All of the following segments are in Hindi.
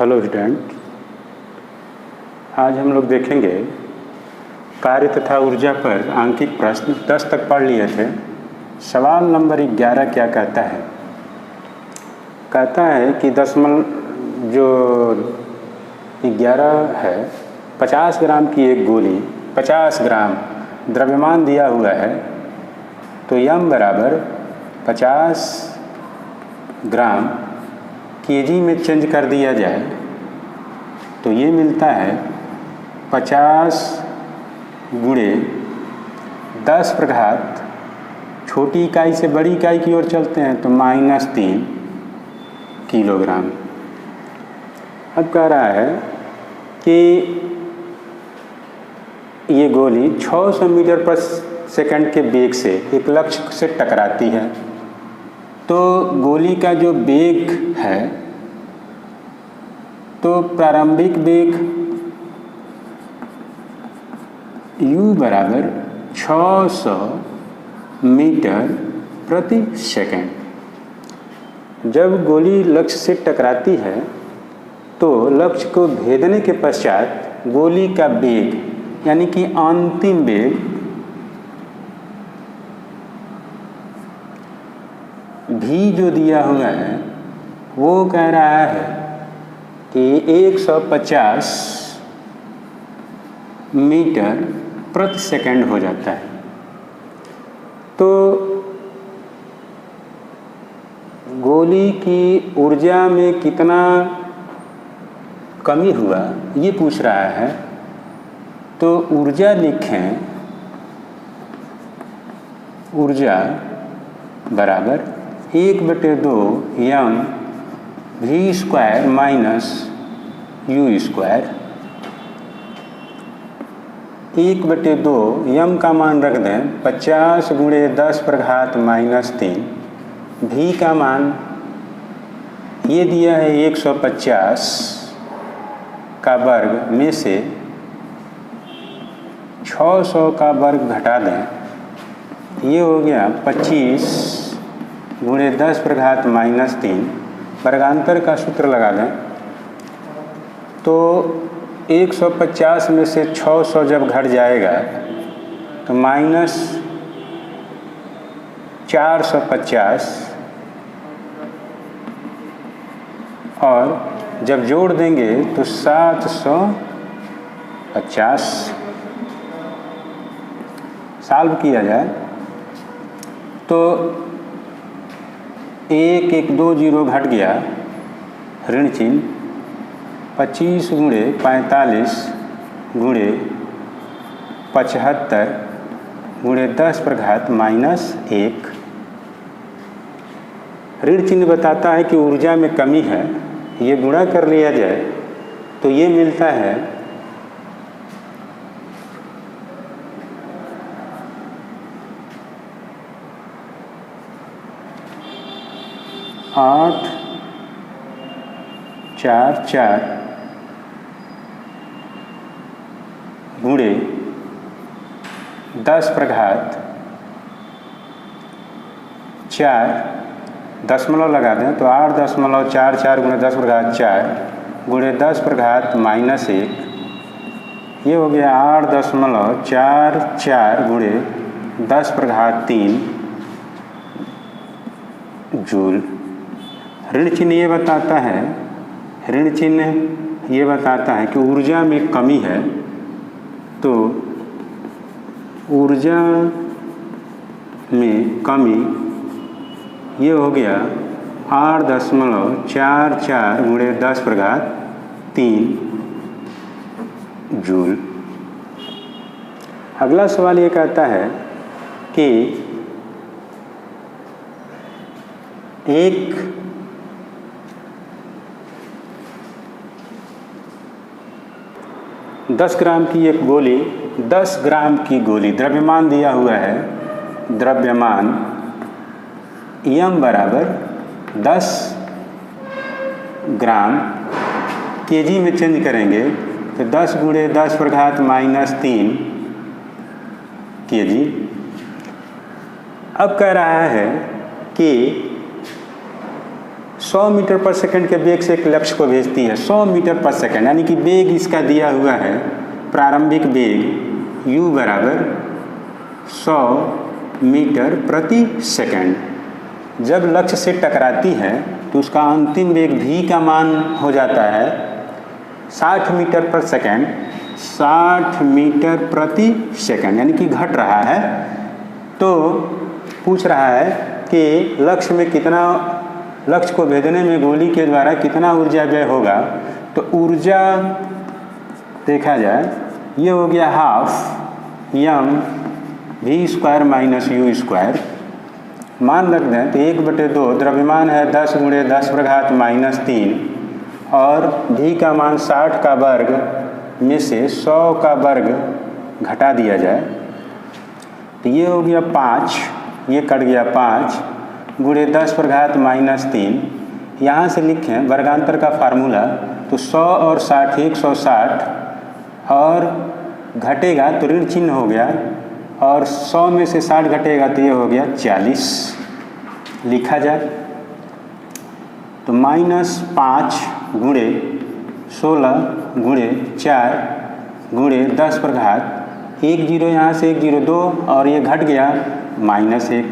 हेलो स्टूडेंट, आज हम लोग देखेंगे कार्य तथा ऊर्जा पर आंकिक प्रश्न 10 तक पढ़ लिए थे। सवाल नंबर 11 क्या कहता है? कहता है कि जो 11 है, 50 ग्राम की एक गोली 50 ग्राम द्रव्यमान दिया हुआ है, तो यम बराबर 50 ग्राम केजी में चेंज कर दिया जाए तो ये मिलता है 50 गुणे 10 पर घात, छोटी इकाई से बड़ी इकाई की ओर चलते हैं तो -3 किलोग्राम। अब कह रहा है कि ये गोली 600 मीटर पर सेकंड के वेग से एक लक्ष्य से टकराती है, तो गोली का जो वेग है, तो प्रारंभिक वेग u बराबर 600 मीटर प्रति सेकंड। जब गोली लक्ष्य से टकराती है तो लक्ष्य को भेदने के पश्चात गोली का वेग यानी कि अंतिम वेग भी जो दिया हुआ है वो कह रहा है कि 150 मीटर प्रति सेकंड हो जाता है। तो गोली की ऊर्जा में कितना कमी हुआ ये पूछ रहा है, तो ऊर्जा लिखें, ऊर्जा बराबर 1/2 यम v square minus u square. 1/2 यम का मान रख दें 50 गुणे 10 पर घात -3, v का मान ये दिया है 150 का वर्ग में से 600 का वर्ग घटा दें, ये हो गया 25 गुणे 10 पर घात -3। वर्गांतर का सूत्र लगा दें तो 150 में से 600 जब घट जाएगा तो -450, और जब जोड़ देंगे तो 750। सॉल्व किया जाए तो 1 1 2 0 घट गया, ऋण चिन्ह 25 गुणे 45 गुणे 75 गुणे 10 पर घात -1। ऋण चिन्ह बताता है कि ऊर्जा में कमी है, ये गुणा कर लिया जाए तो ये मिलता है 844 गुणे 10 पर घात 4, दशमलव लगा दें तो 8.44 गुणे 10 पर घात 4 गुणे 10 पर घात -1, ये हो गया 8.44 गुणे 10 पर घात 3 जूल। ऋण चिन्ह ये बताता है, ऋण चिन्ह ये बताता है कि ऊर्जा में कमी है, तो ऊर्जा में कमी ये हो गया 8.44 गुणे 10 पर घात 3 जूल। अगला सवाल ये कहता है कि एक 10 ग्राम की एक गोली, 10 ग्राम की गोली द्रव्यमान दिया हुआ है, द्रव्यमान यम बराबर 10 ग्राम केजी में चेंज करेंगे तो 10 गुणे 10 पर घात -3 केजी। अब कह रहा है कि 100 मीटर पर सेकंड के वेग से एक लक्ष्य को भेजती है, 100 मीटर पर सेकंड, यानी कि वेग इसका दिया हुआ है, प्रारंभिक वेग u बराबर 100 मीटर प्रति सेकंड। जब लक्ष्य से टकराती है तो उसका अंतिम वेग v का मान हो जाता है 60 मीटर पर सेकंड, 60 मीटर प्रति सेकंड, यानी कि घट रहा है। तो पूछ रहा है कि लक्ष्य में कितना, लक्ष्य को भेजने में गोली के द्वारा कितना ऊर्जा व्यय होगा। तो ऊर्जा देखा जाए, ये हो गया half m v² minus u square, मान रख दें तो 1/2, द्रव्यमान है 10 × 10⁻³ और v का मान 60 का वर्ग में से 100 का वर्ग घटा दिया जाए तो ये हो गया 5, ये कट गया 5 × 10⁻³ यहाँ से लिखें वर्गांतर का फार्मूला, तो 100 और 60 160 और घटेगा तो ऋण चिन्ह हो गया, और 100 में से 60 घटेगा तो ये हो गया 40 लिखा जाए। तो -5 × 16 × 4 × 10⁻, 1 0 यहाँ से 1 0 2 और ये घट गया -1,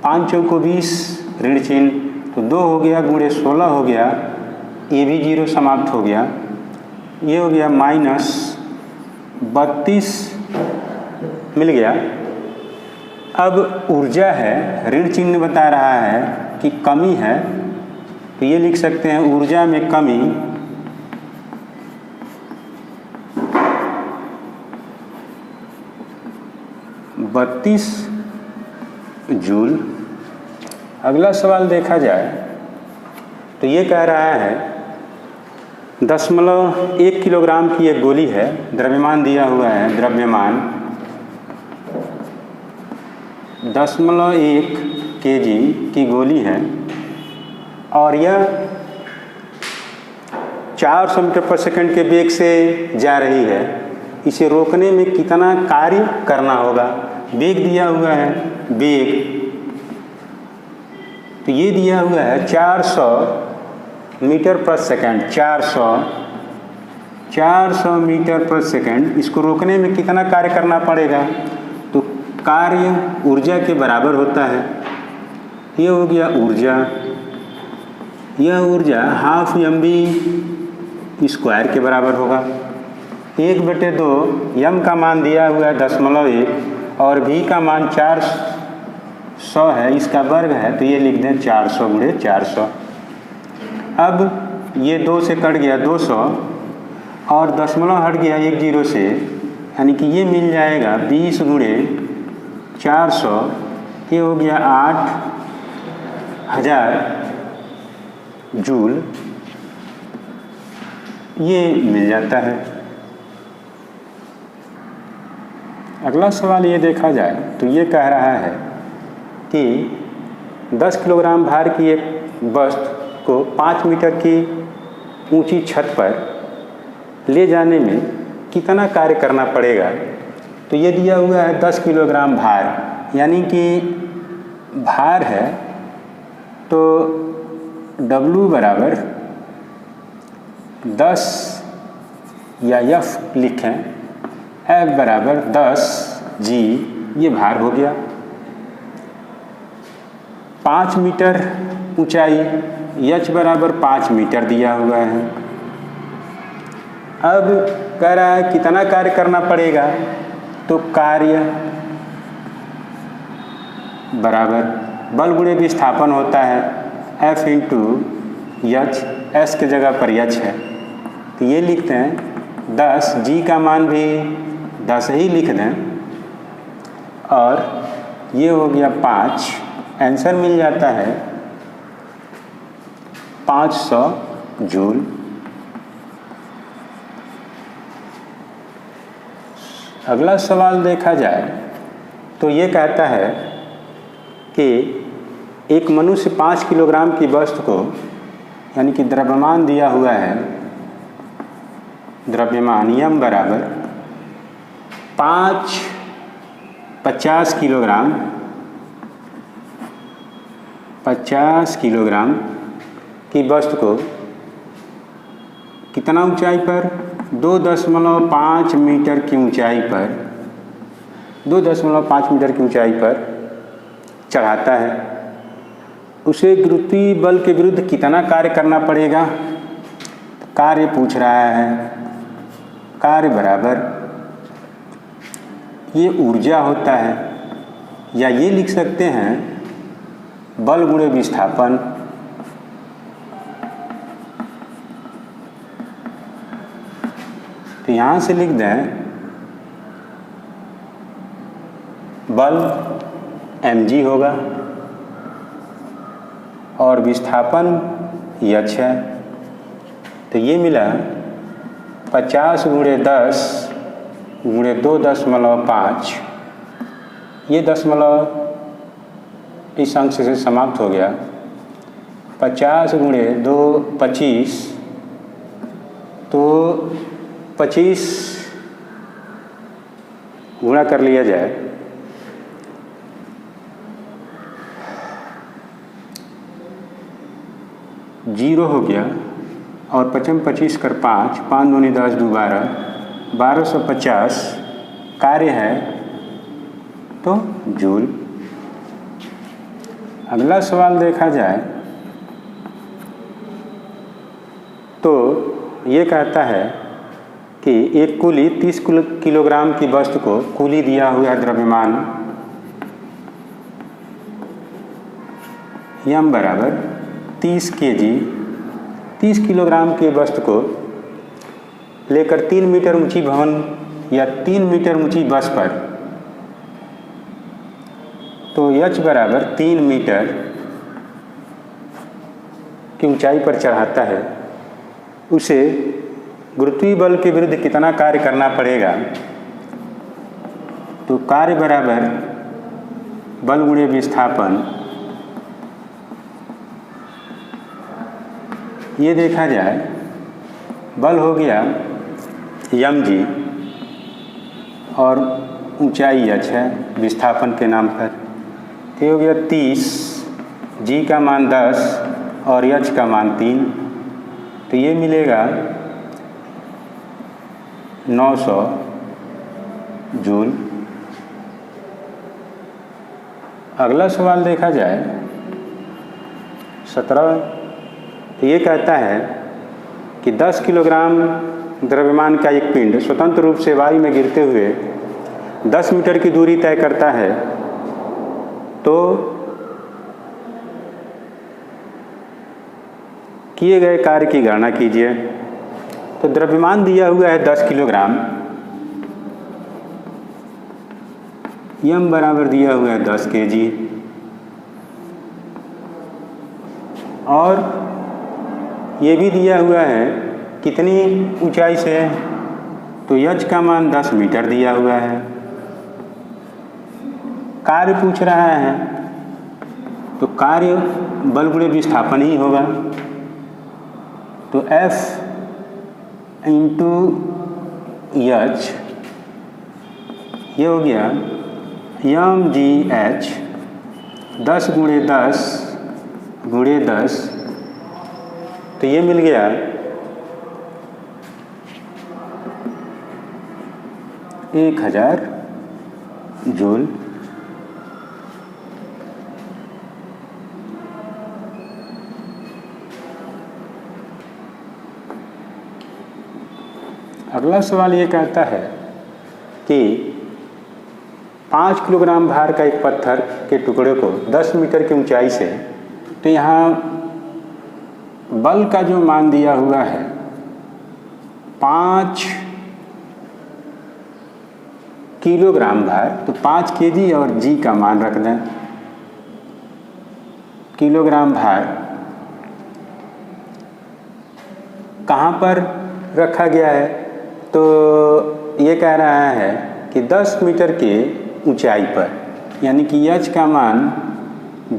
5 चौको 20 ऋण चिन्ह, तो 2 हो गया × 16 हो गया, ये भी 0 समाप्त हो गया, ये हो गया -32 मिल गया। अब ऊर्जा है, ऋण चिन्ह बता रहा है कि कमी है, तो ये लिख सकते हैं ऊर्जा में कमी (32 जूल। अगला सवाल देखा जाए तो ये कह रहा है 0.1 किलोग्राम की एक गोली है, द्रव्यमान दिया हुआ है, द्रव्यमान 0.1 kg की गोली है और यह 400 मीटर पर सेकंड के वेग से जा रही है। इसे रोकने में कितना कार्य करना होगा। वेग दिया हुआ है, वेग तो ये दिया हुआ है 400 मीटर पर सेकंड, 400 मीटर पर सेकंड। इसको रोकने में कितना कार्य करना पड़ेगा, तो कार्य ऊर्जा के बराबर होता है। ये हो गया ऊर्जा, यह ऊर्जा हाफ mv² के बराबर होगा। 1/2 m का मान दिया हुआ है 0.1 और v का मान 400 है, इसका वर्ग है, तो ये लिख दें 400 × 400। अब ये 2 से कट गया 200 और दशमलव हट गया 1 0 से, यानी कि ये मिल जाएगा 20 × 400, ये हो गया 8000 जूल, ये मिल जाता है। अगला सवाल ये देखा जाए तो ये कह रहा है कि 10 किलोग्राम भार की एक वस्तु को 5 मीटर की ऊंची छत पर ले जाने में कितना कार्य करना पड़ेगा। तो ये दिया हुआ है 10 किलोग्राम भार, यानी कि भार है तो W बराबर 10 या F लिखें, F बराबर 10 G, ये भार हो गया। 5 मीटर ऊंचाई, H बराबर 5 मीटर दिया हुआ है। अब कह रहा है कितना कार्य करना पड़ेगा, तो कार्य बराबर बल गुणे विस्थापन होता है F × H, S के जगह पर H है, तो ये लिखते हैं 10, G का मान भी 10 ही लिख दें और ये हो गया 5, आंसर मिल जाता है 500 जूल। अगला सवाल देखा जाए तो ये कहता है कि एक मनुष्य 5 किलोग्राम की वस्तु को, यानी कि द्रव्यमान दिया हुआ है, द्रव्यमान m बराबर 50 किलोग्राम की वस्तु को कितना ऊंचाई पर, 2.5 मीटर की ऊंचाई पर, 2.5 मीटर की ऊंचाई पर चढ़ाता है, उसे गुरुत्वीय बल के विरुद्ध कितना कार्य करना पड़ेगा? कार्य पूछ रहा है। कार्य बराबर ये ऊर्जा होता है, या ये लिख सकते हैं बल गुणे विस्थापन। तो यहाँ से लिख दें बल mg होगा और विस्थापन h है। तो ये मिला 50 × 10 × 2.5, ये दशमलव इस अंक से समाप्त हो गया। 50 × 2 25, तो 25 गुणा कर लिया जाए, जीरो हो गया, और 25 कर 5, 5 दूनी 10, 2 12, 1250 कार्य है तो जूल। अगला सवाल देखा जाए तो ये कहता है कि एक कुली 30 किलोग्राम की वस्तु को, कुली दिया हुआ है द्रव्यमान यम बराबर 30 kg, 30 किलोग्राम की वस्तु को लेकर 3 मीटर ऊंची भवन या 3 मीटर ऊंची बस पर, तो h बराबर 3 मीटर की ऊंचाई पर चढ़ाता है, उसे गुरुत्वीय बल के विरुद्ध कितना कार्य करना पड़ेगा? तो कार्य बराबर बल गुणे विस्थापन। ये देखा जाए, बल हो गया mg और ऊंचाई h है विस्थापन के नाम पर, तो हो गया 30, g का मान 10 और h का मान 3, तो ये मिलेगा 900 जूल। अगला सवाल देखा जाए 17, तो ये कहता है कि 10 किलोग्राम द्रव्यमान का एक पिंड स्वतंत्र रूप से वायु में गिरते हुए 10 मीटर की दूरी तय करता है, तो किए गए कार्य की गणना कीजिए। तो द्रव्यमान दिया हुआ है 10 किलोग्राम, यम बराबर दिया हुआ है 10 kg, और ये भी दिया हुआ है कितनी ऊंचाई से, तो h का मान 10 मीटर दिया हुआ है। कार्य पूछ रहा है, तो कार्य बल गुणे विस्थापन ही होगा, तो F इंटू h, ये हो गया mgh 10 × 10 × 10, तो ये मिल गया 1000 जूल। अगला सवाल ये कहता है कि 5 किलोग्राम भार का एक पत्थर के टुकड़े को 10 मीटर की ऊंचाई से, तो यहाँ बल का जो मान दिया हुआ है 5 किलोग्राम भार, तो 5 kg और g का मान रख दें। किलोग्राम भार कहाँ पर रखा गया है, तो ये कह रहा है कि 10 मीटर के ऊंचाई पर, यानी कि h का मान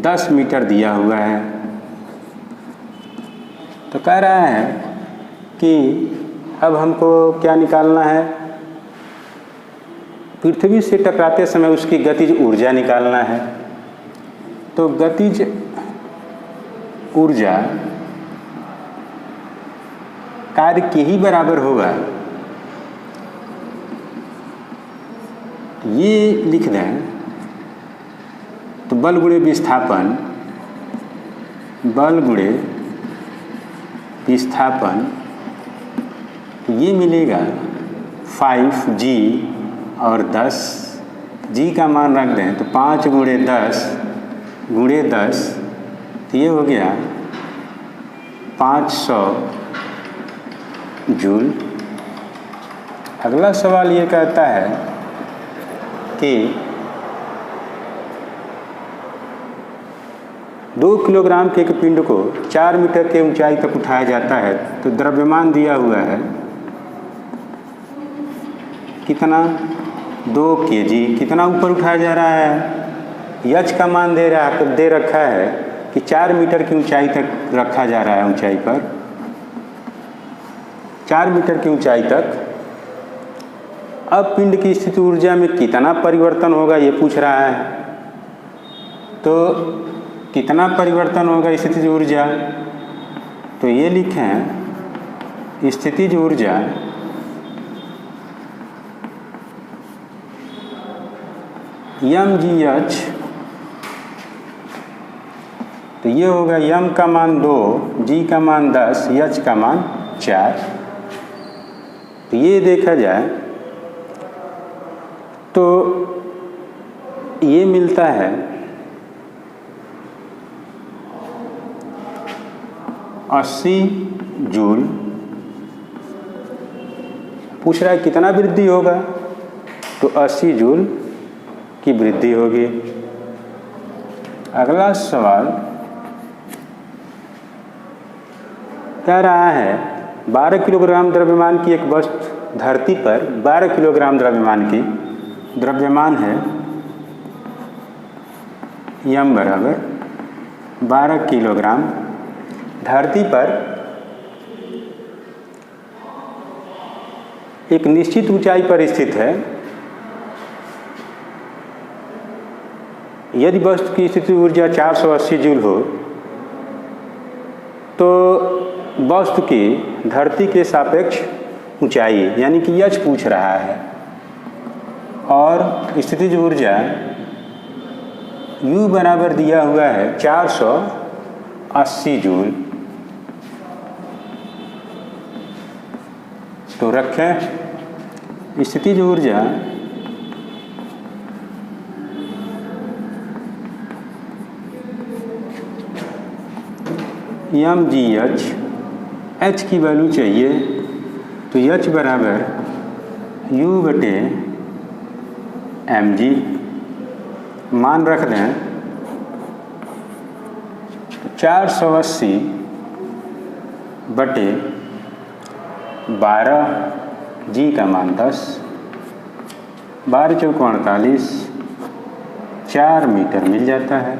10 मीटर दिया हुआ है। तो कह रहा है कि अब हमको क्या निकालना है, पृथ्वी से टकराते समय उसकी गतिज ऊर्जा निकालना है। तो गतिज ऊर्जा कार्य के ही बराबर होगा, ये लिख दें तो बल गुणे विस्थापन, बल गुणे विस्थापन, तो ये मिलेगा 5G और 10, G का मान रख दें तो 5 गुणे 10 गुणे 10, तो ये हो गया 500 जूल। अगला सवाल ये कहता है कि 2 किलोग्राम के एक पिंड को 4 मीटर के ऊंचाई तक उठाया जाता है, तो द्रव्यमान दिया हुआ है कितना, 2 kg। कितना ऊपर उठाया जा रहा है, यच का मान दे रखा है कि 4 मीटर की ऊंचाई तक रखा जा रहा है, ऊंचाई पर 4 मीटर की ऊंचाई तक। अब पिंड की स्थिति ऊर्जा में कितना परिवर्तन होगा ये पूछ रहा है, तो कितना परिवर्तन होगा स्थितिज ऊर्जा, तो ये लिखें स्थितिज ऊर्जा mgh, तो ये होगा m का मान 2, g का मान 10, h का मान 4। तो ये देखा जाए तो ये मिलता है 80 जूल। पूछ रहा है कितना वृद्धि होगा, तो 80 जूल की वृद्धि होगी। अगला सवाल कह रहा है 12 किलोग्राम द्रव्यमान की एक वस्तु धरती पर 12 किलोग्राम द्रव्यमान है, m बराबर 12 किलोग्राम धरती पर एक निश्चित ऊंचाई पर स्थित है। यदि वस्तु की स्थिति ऊर्जा 480 जूल हो, तो वस्तु की धरती के सापेक्ष ऊंचाई यानी कि यच पूछ रहा है, और स्थितिज ऊर्जा U बराबर दिया हुआ है 480 जूल। तो रखें स्थितिज ऊर्जा mgh, h की वैल्यू चाहिए, तो h बराबर U बटे mg, मान रख दें 480 बटे 12, g का मान 10, 12 चौको 48, 4 मीटर मिल जाता है।